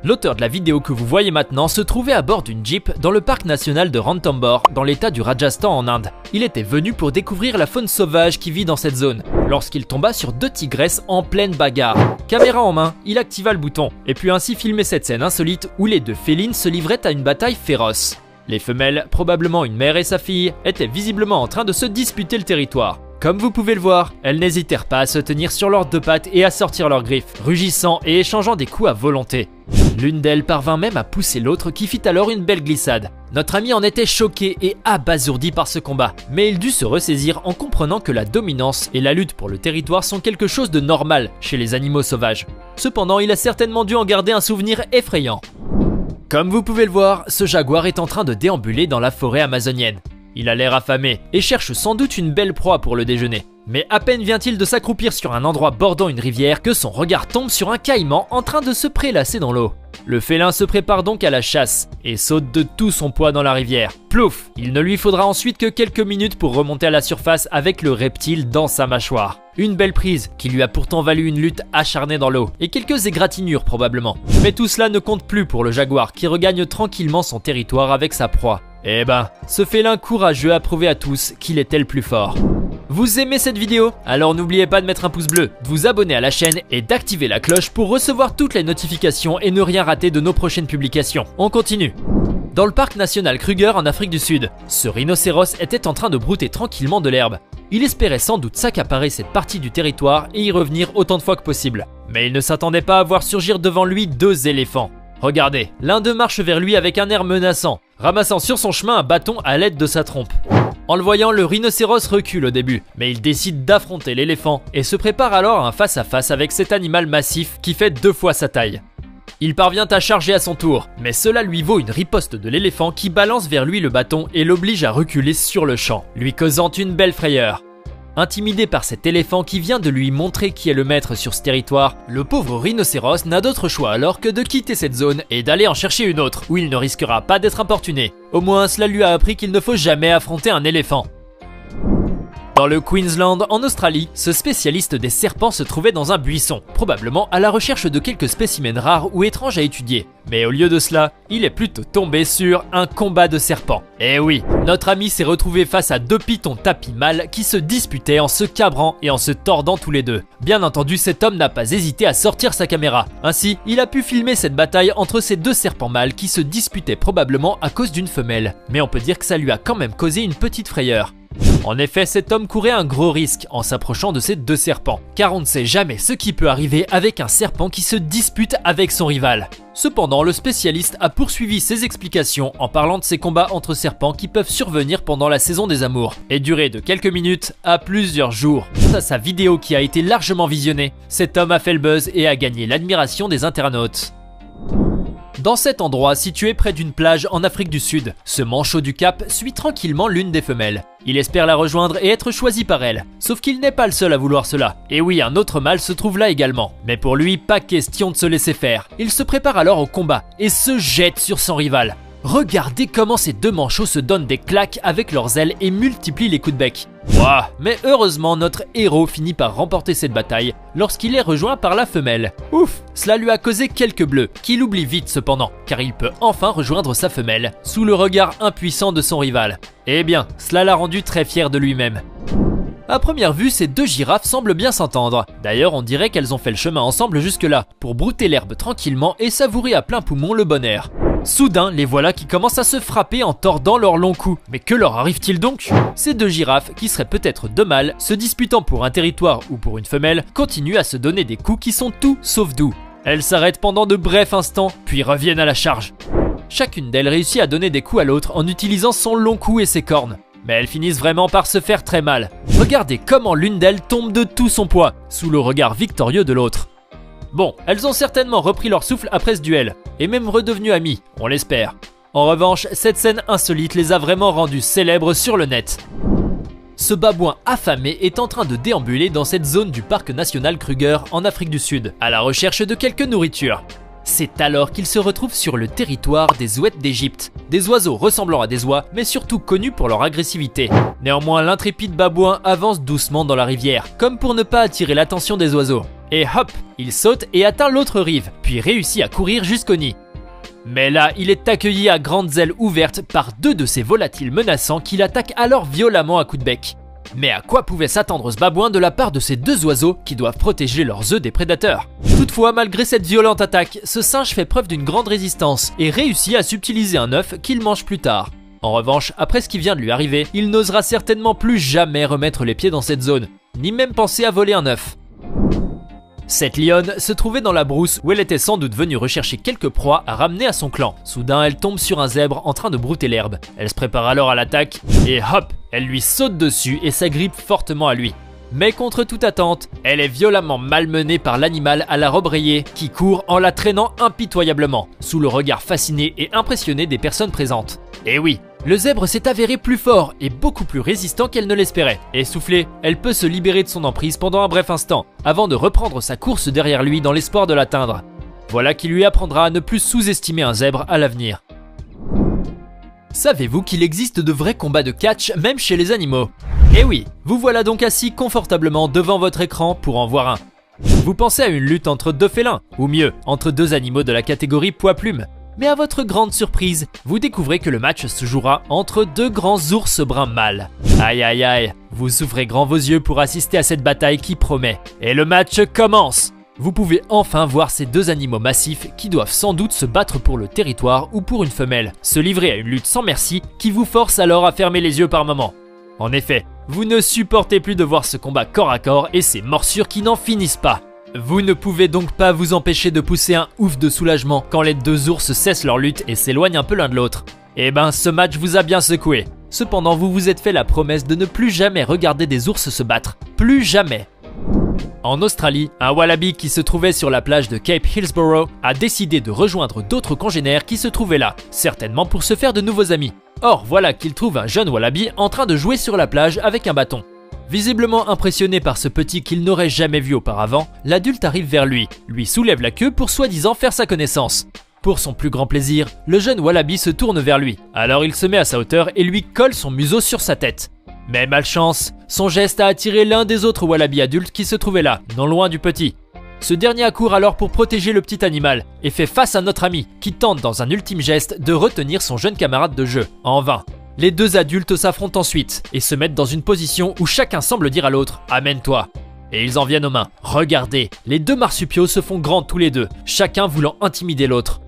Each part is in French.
L'auteur de la vidéo que vous voyez maintenant se trouvait à bord d'une Jeep dans le parc national de Ranthambore, dans l'état du Rajasthan en Inde. Il était venu pour découvrir la faune sauvage qui vit dans cette zone, lorsqu'il tomba sur 2 tigresses en pleine bagarre. Caméra en main, il activa le bouton, et put ainsi filmer cette scène insolite où les 2 félines se livraient à une bataille féroce. Les femelles, probablement une mère et sa fille, étaient visiblement en train de se disputer le territoire. Comme vous pouvez le voir, elles n'hésitèrent pas à se tenir sur leurs 2 pattes et à sortir leurs griffes, rugissant et échangeant des coups à volonté. L'une d'elles parvint même à pousser l'autre qui fit alors une belle glissade. Notre ami en était choqué et abasourdi par ce combat, mais il dut se ressaisir en comprenant que la dominance et la lutte pour le territoire sont quelque chose de normal chez les animaux sauvages. Cependant, il a certainement dû en garder un souvenir effrayant. Comme vous pouvez le voir, ce jaguar est en train de déambuler dans la forêt amazonienne. Il a l'air affamé et cherche sans doute une belle proie pour le déjeuner. Mais à peine vient-il de s'accroupir sur un endroit bordant une rivière que son regard tombe sur un caïman en train de se prélasser dans l'eau. Le félin se prépare donc à la chasse et saute de tout son poids dans la rivière. Plouf! Il ne lui faudra ensuite que quelques minutes pour remonter à la surface avec le reptile dans sa mâchoire. Une belle prise qui lui a pourtant valu une lutte acharnée dans l'eau et quelques égratignures probablement. Mais tout cela ne compte plus pour le jaguar qui regagne tranquillement son territoire avec sa proie. Eh ben, ce félin courageux a prouvé à tous qu'il était le plus fort. Vous aimez cette vidéo? Alors n'oubliez pas de mettre un pouce bleu, de vous abonner à la chaîne et d'activer la cloche pour recevoir toutes les notifications et ne rien rater de nos prochaines publications. On continue. Dans le parc national Kruger en Afrique du Sud, ce rhinocéros était en train de brouter tranquillement de l'herbe. Il espérait sans doute s'accaparer cette partie du territoire et y revenir autant de fois que possible. Mais il ne s'attendait pas à voir surgir devant lui 2 éléphants. Regardez, l'un d'eux marche vers lui avec un air menaçant, ramassant sur son chemin un bâton à l'aide de sa trompe. En le voyant, le rhinocéros recule au début, mais il décide d'affronter l'éléphant et se prépare alors à un face-à-face avec cet animal massif qui fait 2 fois sa taille. Il parvient à charger à son tour, mais cela lui vaut une riposte de l'éléphant qui balance vers lui le bâton et l'oblige à reculer sur le champ, lui causant une belle frayeur. Intimidé par cet éléphant qui vient de lui montrer qui est le maître sur ce territoire, le pauvre rhinocéros n'a d'autre choix alors que de quitter cette zone et d'aller en chercher une autre où il ne risquera pas d'être importuné. Au moins cela lui a appris qu'il ne faut jamais affronter un éléphant. Dans le Queensland, en Australie, ce spécialiste des serpents se trouvait dans un buisson, probablement à la recherche de quelques spécimens rares ou étranges à étudier. Mais au lieu de cela, il est plutôt tombé sur un combat de serpents. Et oui, notre ami s'est retrouvé face à 2 pythons tapis mâles qui se disputaient en se cabrant et en se tordant tous les 2. Bien entendu, cet homme n'a pas hésité à sortir sa caméra. Ainsi, il a pu filmer cette bataille entre ces 2 serpents mâles qui se disputaient probablement à cause d'une femelle. Mais on peut dire que ça lui a quand même causé une petite frayeur. En effet, cet homme courait un gros risque en s'approchant de ces 2 serpents, car on ne sait jamais ce qui peut arriver avec un serpent qui se dispute avec son rival. Cependant, le spécialiste a poursuivi ses explications en parlant de ces combats entre serpents qui peuvent survenir pendant la saison des amours et durer de quelques minutes à plusieurs jours. Grâce à sa vidéo qui a été largement visionnée, cet homme a fait le buzz et a gagné l'admiration des internautes. Dans cet endroit situé près d'une plage en Afrique du Sud, ce manchot du Cap suit tranquillement l'une des femelles. Il espère la rejoindre et être choisi par elle, sauf qu'il n'est pas le seul à vouloir cela. Et oui, un autre mâle se trouve là également. Mais pour lui, pas question de se laisser faire. Il se prépare alors au combat et se jette sur son rival. Regardez comment ces 2 manchots se donnent des claques avec leurs ailes et multiplient les coups de bec. Ouah, mais heureusement notre héros finit par remporter cette bataille lorsqu'il est rejoint par la femelle. Ouf, cela lui a causé quelques bleus, qu'il oublie vite cependant, car il peut enfin rejoindre sa femelle, sous le regard impuissant de son rival. Eh bien, cela l'a rendu très fier de lui-même. À première vue, ces 2 girafes semblent bien s'entendre. D'ailleurs, on dirait qu'elles ont fait le chemin ensemble jusque-là, pour brouter l'herbe tranquillement et savourer à plein poumon le bon air. Soudain, les voilà qui commencent à se frapper en tordant leurs longs coups. Mais que leur arrive-t-il donc? Ces 2 girafes, qui seraient peut-être 2 mâles, se disputant pour un territoire ou pour une femelle, continuent à se donner des coups qui sont tout sauf doux. Elles s'arrêtent pendant de brefs instants, puis reviennent à la charge. Chacune d'elles réussit à donner des coups à l'autre en utilisant son long cou et ses cornes. Mais elles finissent vraiment par se faire très mal. Regardez comment l'une d'elles tombe de tout son poids, sous le regard victorieux de l'autre. Bon, elles ont certainement repris leur souffle après ce duel, et même redevenues amies, on l'espère. En revanche, cette scène insolite les a vraiment rendues célèbres sur le net. Ce babouin affamé est en train de déambuler dans cette zone du parc national Kruger en Afrique du Sud, à la recherche de quelques nourritures. C'est alors qu'il se retrouve sur le territoire des ouètes d'Égypte, des oiseaux ressemblant à des oies, mais surtout connus pour leur agressivité. Néanmoins, l'intrépide babouin avance doucement dans la rivière, comme pour ne pas attirer l'attention des oiseaux. Et hop, il saute et atteint l'autre rive, puis réussit à courir jusqu'au nid. Mais là, il est accueilli à grandes ailes ouvertes par deux de ces volatiles menaçants qui l'attaquent alors violemment à coups de bec. Mais à quoi pouvait s'attendre ce babouin de la part de ces deux oiseaux qui doivent protéger leurs œufs des prédateurs? Toutefois, malgré cette violente attaque, ce singe fait preuve d'une grande résistance et réussit à subtiliser un œuf qu'il mange plus tard. En revanche, après ce qui vient de lui arriver, il n'osera certainement plus jamais remettre les pieds dans cette zone, ni même penser à voler un œuf. Cette lionne se trouvait dans la brousse où elle était sans doute venue rechercher quelques proies à ramener à son clan. Soudain, elle tombe sur un zèbre en train de brouter l'herbe. Elle se prépare alors à l'attaque et hop, elle lui saute dessus et s'agrippe fortement à lui. Mais contre toute attente, elle est violemment malmenée par l'animal à la robe rayée qui court en la traînant impitoyablement, sous le regard fasciné et impressionné des personnes présentes. Et oui, le zèbre s'est avéré plus fort et beaucoup plus résistant qu'elle ne l'espérait. Essoufflée, elle peut se libérer de son emprise pendant un bref instant, avant de reprendre sa course derrière lui dans l'espoir de l'atteindre. Voilà qui lui apprendra à ne plus sous-estimer un zèbre à l'avenir. Savez-vous qu'il existe de vrais combats de catch même chez les animaux? Eh oui, vous voilà donc assis confortablement devant votre écran pour en voir un. Vous pensez à une lutte entre deux félins, ou mieux, entre deux animaux de la catégorie poids-plume. Mais à votre grande surprise, vous découvrez que le match se jouera entre deux grands ours bruns mâles. Aïe aïe aïe, vous ouvrez grand vos yeux pour assister à cette bataille qui promet. Et le match commence! Vous pouvez enfin voir ces deux animaux massifs qui doivent sans doute se battre pour le territoire ou pour une femelle, se livrer à une lutte sans merci qui vous force alors à fermer les yeux par moments. En effet, vous ne supportez plus de voir ce combat corps à corps et ces morsures qui n'en finissent pas. Vous ne pouvez donc pas vous empêcher de pousser un ouf de soulagement quand les deux ours cessent leur lutte et s'éloignent un peu l'un de l'autre. Eh ben, ce match vous a bien secoué. Cependant, vous vous êtes fait la promesse de ne plus jamais regarder des ours se battre. Plus jamais. En Australie, un wallaby qui se trouvait sur la plage de Cape Hillsborough a décidé de rejoindre d'autres congénères qui se trouvaient là, certainement pour se faire de nouveaux amis. Or, voilà qu'il trouve un jeune wallaby en train de jouer sur la plage avec un bâton. Visiblement impressionné par ce petit qu'il n'aurait jamais vu auparavant, l'adulte arrive vers lui soulève la queue pour soi-disant faire sa connaissance. Pour son plus grand plaisir, le jeune wallaby se tourne vers lui, alors il se met à sa hauteur et lui colle son museau sur sa tête. Mais malchance, son geste a attiré l'un des autres wallabies adultes qui se trouvaient là, non loin du petit. Ce dernier accourt alors pour protéger le petit animal et fait face à notre ami qui tente dans un ultime geste de retenir son jeune camarade de jeu, en vain. Les deux adultes s'affrontent ensuite et se mettent dans une position où chacun semble dire à l'autre « Amène-toi ». Et ils en viennent aux mains. Regardez, les deux marsupiaux se font grands tous les deux, chacun voulant intimider l'autre.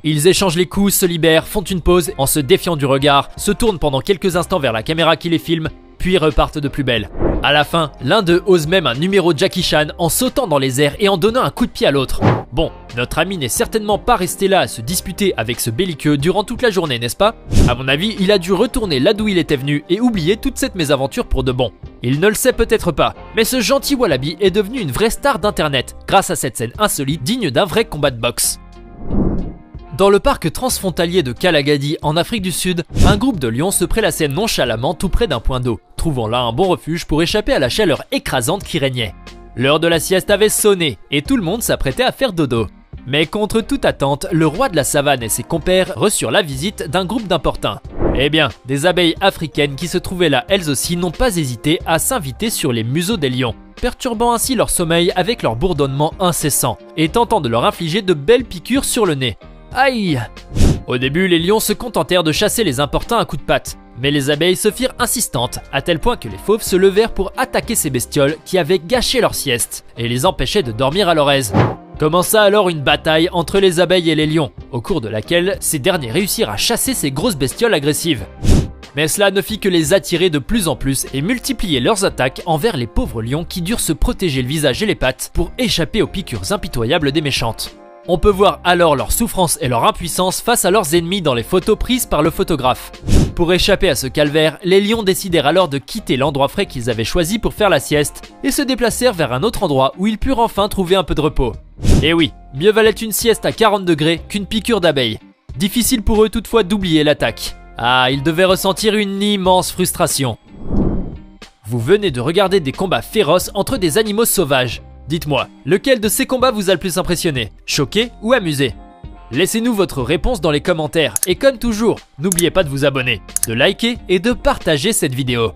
Ils échangent les coups, se libèrent, font une pause en se défiant du regard, se tournent pendant quelques instants vers la caméra qui les filme, puis repartent de plus belle. À la fin, l'un d'eux ose même un numéro Jackie Chan en sautant dans les airs et en donnant un coup de pied à l'autre. Bon, notre ami n'est certainement pas resté là à se disputer avec ce belliqueux durant toute la journée, n'est-ce pas? À mon avis, il a dû retourner là d'où il était venu et oublier toute cette mésaventure pour de bon. Il ne le sait peut-être pas, mais ce gentil wallaby est devenu une vraie star d'internet grâce à cette scène insolite digne d'un vrai combat de boxe. Dans le parc transfrontalier de Kalagadi en Afrique du Sud, un groupe de lions se prélassait nonchalamment tout près d'un point d'eau, trouvant là un bon refuge pour échapper à la chaleur écrasante qui régnait. L'heure de la sieste avait sonné et tout le monde s'apprêtait à faire dodo. Mais contre toute attente, le roi de la savane et ses compères reçurent la visite d'un groupe d'importuns. Eh bien, des abeilles africaines qui se trouvaient là elles aussi n'ont pas hésité à s'inviter sur les museaux des lions, perturbant ainsi leur sommeil avec leur bourdonnement incessant et tentant de leur infliger de belles piqûres sur le nez. Aïe! Au début, les lions se contentèrent de chasser les importuns à coups de patte, mais les abeilles se firent insistantes, à tel point que les fauves se levèrent pour attaquer ces bestioles qui avaient gâché leur sieste et les empêchaient de dormir à leur aise. Commença alors une bataille entre les abeilles et les lions, au cours de laquelle ces derniers réussirent à chasser ces grosses bestioles agressives. Mais cela ne fit que les attirer de plus en plus et multiplier leurs attaques envers les pauvres lions qui durent se protéger le visage et les pattes pour échapper aux piqûres impitoyables des méchantes. On peut voir alors leur souffrance et leur impuissance face à leurs ennemis dans les photos prises par le photographe. Pour échapper à ce calvaire, les lions décidèrent alors de quitter l'endroit frais qu'ils avaient choisi pour faire la sieste et se déplacèrent vers un autre endroit où ils purent enfin trouver un peu de repos. Et oui, mieux valait une sieste à 40 degrés qu'une piqûre d'abeille. Difficile pour eux toutefois d'oublier l'attaque. Ah, ils devaient ressentir une immense frustration. Vous venez de regarder des combats féroces entre des animaux sauvages. Dites-moi, lequel de ces combats vous a le plus impressionné, choqué ou amusé? Laissez-nous votre réponse dans les commentaires et comme toujours, n'oubliez pas de vous abonner, de liker et de partager cette vidéo.